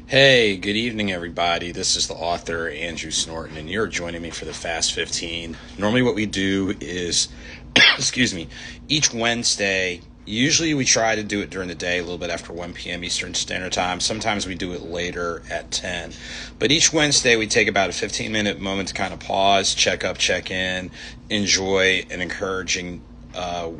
Hey, good evening, everybody. This is the author, Andrew Snorton, and you're joining me for the Fast 15. Normally, what we do is, excuse me, each Wednesday, usually we try to do it during the day, a little bit after 1 p.m. Eastern Standard Time. Sometimes we do it later at 10. But each Wednesday, we take about a 15-minute moment to kind of pause, check up, check in, enjoy an encouraging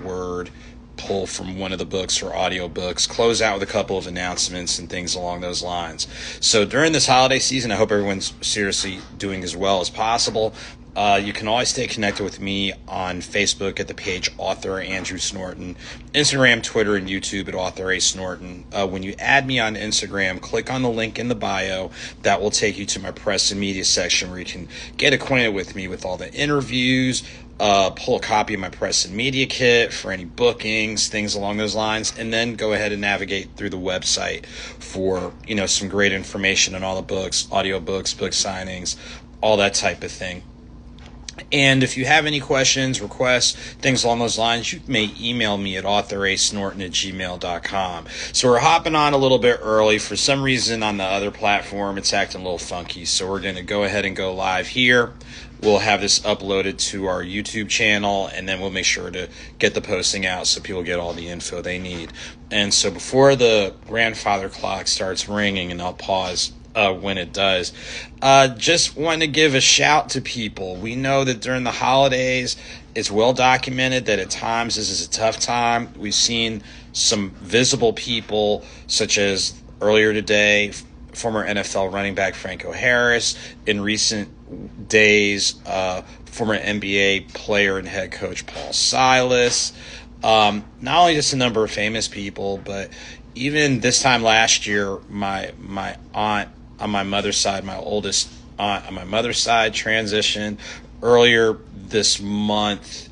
word pull from one of the books or audio books, close out with a couple of announcements and things along those lines. So during this holiday season, I hope everyone's seriously doing as well as possible. You can always stay connected with me on Facebook at the page Author Andrew Snorton, Instagram, Twitter, and YouTube at AuthorASnorton. When you add me on Instagram, click on the link in the bio. That will take you to my press and media section where you can get acquainted with me with all the interviews, pull a copy of my press and media kit for any bookings, things along those lines, and then go ahead and navigate through the website for, some great information on all the books, audio books, book signings, all that type of thing. And if you have any questions, requests, things along those lines, you may email me at AuthorASnorton@gmail.com. So we're hopping on a little bit early. For some reason on the other platform, it's acting a little funky. So we're going to go ahead and go live here. We'll have this uploaded to our YouTube channel, and then we'll make sure to get the posting out so people get all the info they need. And so before the grandfather clock starts ringing, and I'll pause when it does, just want to give a shout to people. We know that during the holidays, it's well documented that at times this is a tough time. We've seen some visible people, such as earlier today, former NFL running back Franco Harris. In recent days, former NBA player and head coach Paul Silas. Not only just a number of famous people, but even this time last year, my aunt on my mother's side, my oldest aunt on my mother's side, transitioned earlier this month.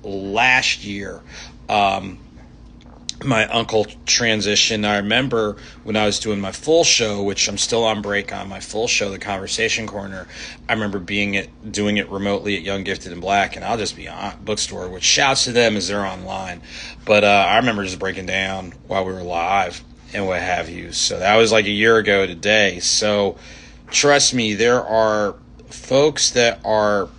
Last year, my uncle transitioned. I remember when I was doing my full show, which I'm still on break on my full show, The Conversation Corner. I remember doing it remotely at Young, Gifted, and Black, and I'll just be on bookstore, which shouts to them as they're online. But I remember just breaking down while we were live and what have you. So that was like a year ago today. So trust me, there are folks that are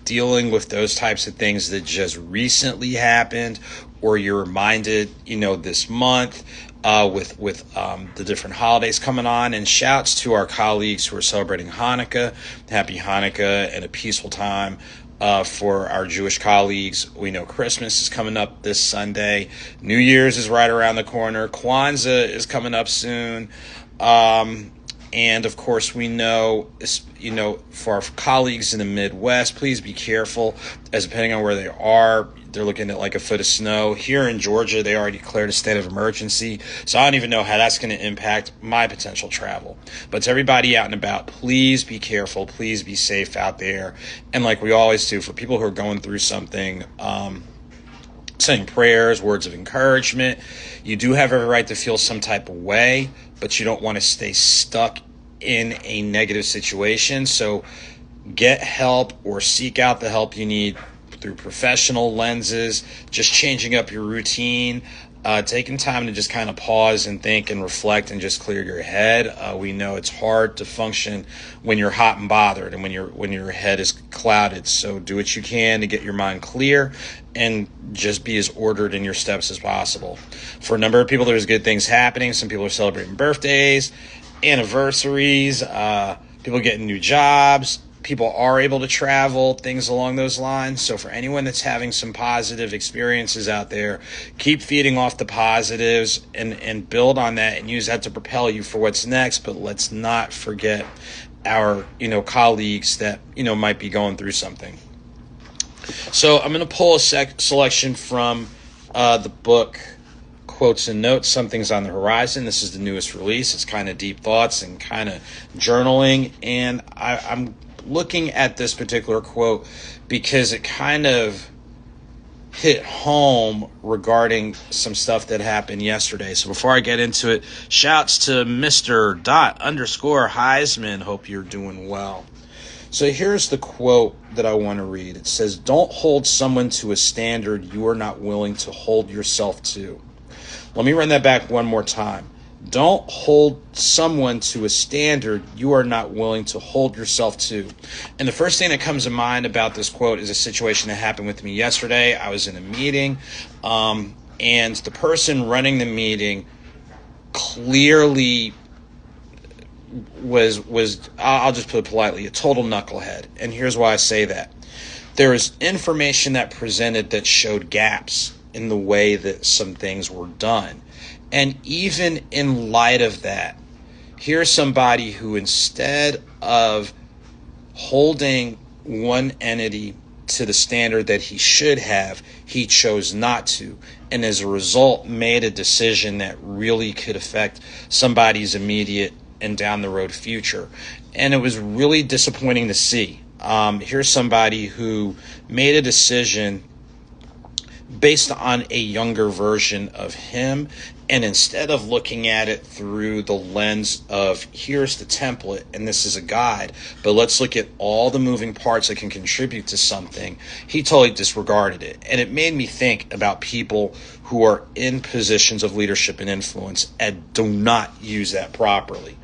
dealing with those types of things that just recently happened, or you're reminded, this month with the different holidays coming on. And shouts to our colleagues who are celebrating Hanukkah. Happy Hanukkah and a peaceful time for our Jewish colleagues. We know Christmas is coming up this Sunday. New Year's is right around the corner. Kwanzaa is coming up soon. And of course, we know, for our colleagues in the Midwest, please be careful, as depending on where they are, they're looking at like a foot of snow. Here in Georgia, they already declared a state of emergency, so I don't even know how that's going to impact my potential travel. But to everybody out and about, please be careful, please be safe out there. And like we always do, for people who are going through something, saying prayers, words of encouragement. You do have every right to feel some type of way, but you don't want to stay stuck in a negative situation. So get help or seek out the help you need through professional lenses, just changing up your routine, taking time to just kind of pause and think and reflect and just clear your head. We know it's hard to function when you're hot and bothered and when your head is clouded. So do what you can to get your mind clear and just be as ordered in your steps as possible. For a number of people, there's good things happening. Some people are celebrating birthdays, anniversaries, people getting new jobs. People are able to travel, things along those lines. So for anyone that's having some positive experiences out there, keep feeding off the positives and build on that and use that to propel you for what's next. But let's not forget our, colleagues that, might be going through something. So I'm going to pull a selection from the book Quotes and Notes, Something's on the Horizon. This is the newest release. It's kind of deep thoughts and kind of journaling. And I'm looking at this particular quote because it kind of hit home regarding some stuff that happened yesterday. So before I get into it, shouts to Mr. Heisman. Hope you're doing well. So here's the quote that I want to read. It says, "Don't hold someone to a standard you are not willing to hold yourself to." Let me run that back one more time. Don't hold someone to a standard you are not willing to hold yourself to. And the first thing that comes to mind about this quote is a situation that happened with me yesterday. I was in a meeting, and the person running the meeting clearly was I'll just put it politely, a total knucklehead. And here's why I say that. There is information that presented that showed gaps in the way that some things were done. And even in light of that, here's somebody who, instead of holding one entity to the standard that he should have, he chose not to. And as a result, made a decision that really could affect somebody's immediate and down the road future. And it was really disappointing to see. Here's somebody who made a decision based on a younger version of him, and instead of looking at it through the lens of here's the template and this is a guide, but let's look at all the moving parts that can contribute to something, he totally disregarded it. And it made me think about people who are in positions of leadership and influence and do not use that properly.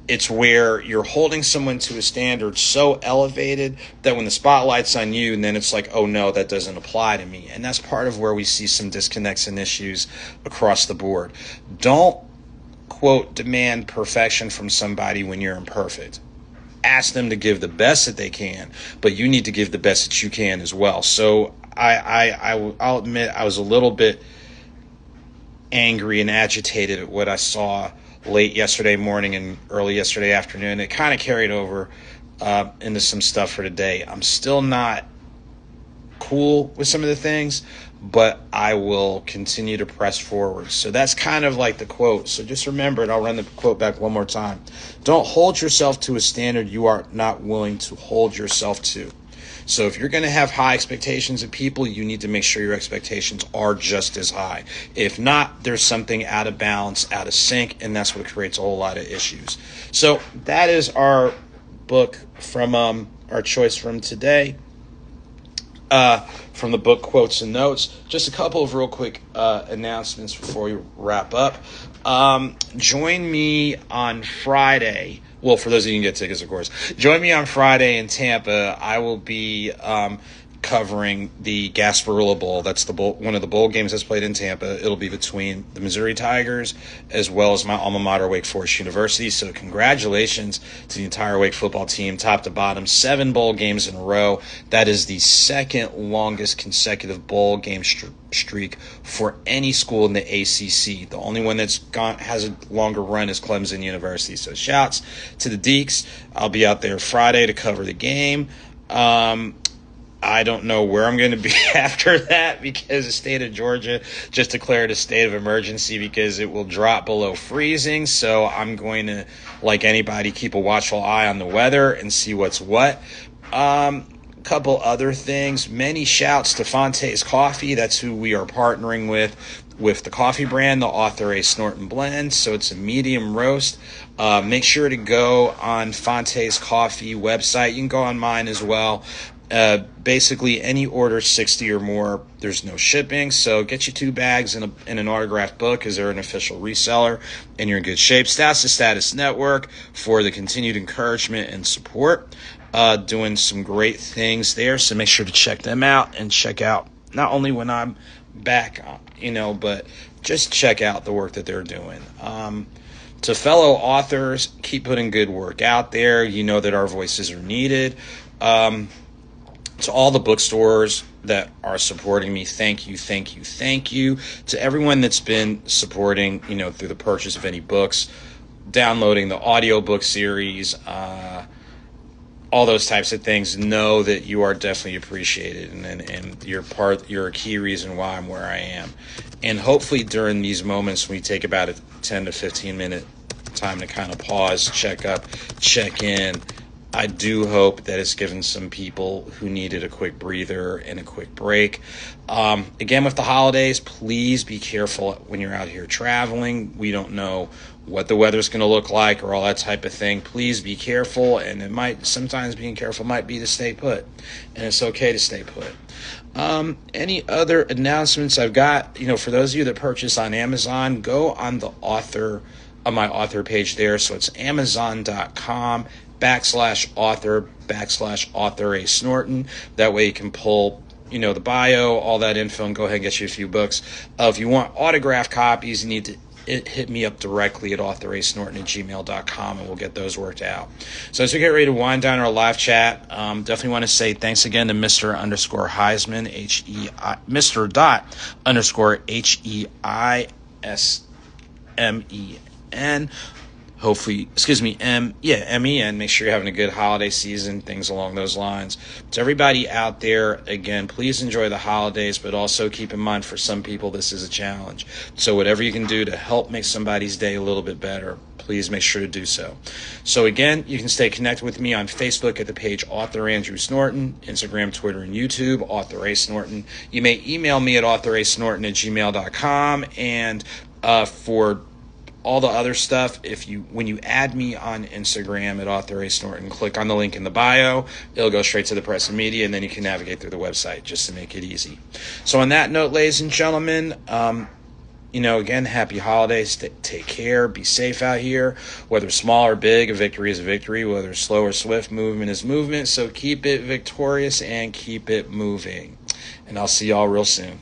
It's where you're holding someone to a standard so elevated that when the spotlight's on you, and then it's like, oh no, that doesn't apply to me. And that's part of where we see some disconnects and issues across the board. Don't, quote, demand perfection from somebody when you're imperfect. Ask them to give the best that they can, but you need to give the best that you can as well. So I'll admit I was a little bit angry and agitated at what I saw late yesterday morning and early yesterday afternoon. It kind of carried over into some stuff for today. I'm still not cool with some of the things, but I will continue to press forward. So that's kind of like the quote. So just remember it. I'll run the quote back one more time. Don't hold yourself to a standard you are not willing to hold yourself to. So if you're going to have high expectations of people, you need to make sure your expectations are just as high. If not, there's something out of balance, out of sync, and that's what creates a whole lot of issues. So that is our book from our choice from today, from the book Quotes and Notes. Just a couple of real quick announcements before we wrap up. Join me on Friday. Well, for those of you who can get tickets, of course. Join me on Friday in Tampa. I will be covering the Gasparilla Bowl. That's the bowl, one of the bowl games that's played in Tampa. It'll be between the Missouri Tigers as well as my alma mater, Wake Forest University. So congratulations to the entire Wake football team, top to bottom, 7 bowl games in a row. That is the second longest consecutive bowl game streak for any school in the ACC. The only one that's has a longer run is Clemson University. So shouts to the Deeks. I'll be out there Friday to cover the game. I don't know where I'm going to be after that because the state of Georgia just declared a state of emergency because it will drop below freezing. So I'm going to, like anybody, keep a watchful eye on the weather and see what's what. Couple other things. Many shouts to Fonte's Coffee. That's who we are partnering with the coffee brand, the AuthorASnorton blend. So it's a medium roast. Make sure to go on Fonte's Coffee website. You can go on mine as well. Basically, any order 60 or more, there's no shipping. So get you 2 bags and an autographed book because they're an official reseller, and you're in good shape. Stats to Status Network for the continued encouragement and support. Doing some great things there. So make sure to check them out and check out not only when I'm back, but just check out the work that they're doing. To fellow authors, keep putting good work out there. You know that our voices are needed. To all the bookstores that are supporting me, thank you, thank you, thank you. To everyone that's been supporting, through the purchase of any books, downloading the audiobook series, all those types of things, know that you are definitely appreciated, and you're a key reason why I'm where I am. And hopefully during these moments, we take about a 10 to 15 minute time to kind of pause, check up, check in. I do hope that it's given some people who needed a quick breather and a quick break. Again, with the holidays, please be careful when you're out here traveling. We don't know what the weather's going to look like or all that type of thing. Please be careful, and sometimes being careful might be to stay put, and it's okay to stay put. Any other announcements I've got, for those of you that purchase on Amazon, go on the Author on my author page there. So it's amazon.com/author/AuthorASnorton. That way you can pull, the bio, all that info, and go ahead and get you a few books. If you want autographed copies, you need to hit me up directly at AuthorASnorton@gmail.com, and we'll get those worked out. So as we get ready to wind down our live chat, definitely want to say thanks again to Mr._Heisman, Mr._Heismen. Hopefully, MEN. Make sure you're having a good holiday season, things along those lines. To everybody out there, again, please enjoy the holidays, but also keep in mind, for some people, this is a challenge. So whatever you can do to help make somebody's day a little bit better, please make sure to do so. So again, you can stay connected with me on Facebook at the page Author Andrew Snorton, Instagram, Twitter, and YouTube, AuthorASnorton. You may email me at AuthorASnorton@gmail.com, and for all the other stuff, when you add me on Instagram at AuthorASnorton, click on the link in the bio. It'll go straight to the press and media, and then you can navigate through the website just to make it easy. So on that note, ladies and gentlemen, again, happy holidays. Take care. Be safe out here. Whether small or big, a victory is a victory. Whether slow or swift, movement is movement. So keep it victorious and keep it moving. And I'll see y'all real soon.